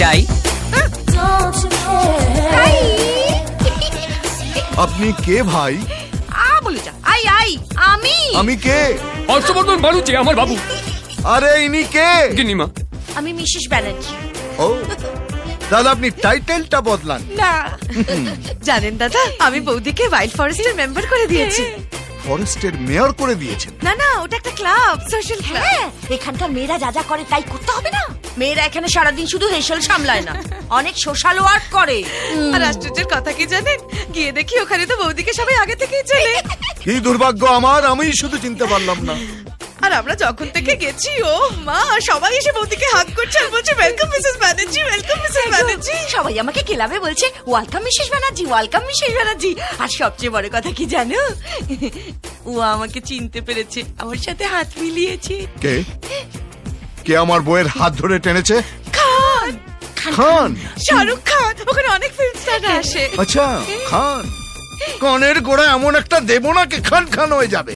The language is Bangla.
চাই। আপনি কে ভাই? বলে যা। আই আই আমি আমি কে? হর্ষবর্ধন বাড়ুচে আমার বাবু। আরে ইনি কে? গিন্নিমা। আমি মিসেস ব্যানার্জি। ও দাদা, আপনি টাইটেলটা বদলান। না জানেন দাদা, আমি বৌদিকে ওয়াইল্ড ফরেস্টের মেম্বার করে দিয়েছি। ফরেস্টের মেয়র করে দিয়েছেন? না না, ওটা একটা ক্লাব, সোশ্যাল ক্লাব। এখানকার মেয়েরা যা যা করে তাই করতে হবে না? মেয়েরা এখানে সারাদিন শুধু হেসেল সামলায় না, অনেক সোশ্যাল ওয়ার্ক করে। আর আশ্চর্যের কথা কি জানেন, গিয়ে দেখি ওখানে তো বৌদিকে সবাই আগে থেকেই চেনে। কি দুর্ভাগ্য আমার, আমি শুধু চিনতে পারলাম না। আর আমরা যখন থেকে গেছি, ও মা, সবাই এসে বৌদিকে হাগ করছে আর বলছে welcome Mrs Banerjee, welcome Mrs Banerjee. সবাই আমাকে ক্লাবে বলছে welcome Mrs Banerjee, welcome Mrs Banerjee. আর সবচেয়ে বড় কথা কি জানো, ও আমাকে চিনতে পেরেছে, আমার সাথে হাত মিলিয়েছে। কে কে আমার বউয়ের হাত ধরে টেনেছে? খান, খান? শাহরুখ খান, ওখানে অনেক ফিল্ম স্টাররা আসে। আচ্ছা, খান। কানের গোড়া এমন একটা দেবো না কি খান খান হয়ে যাবে।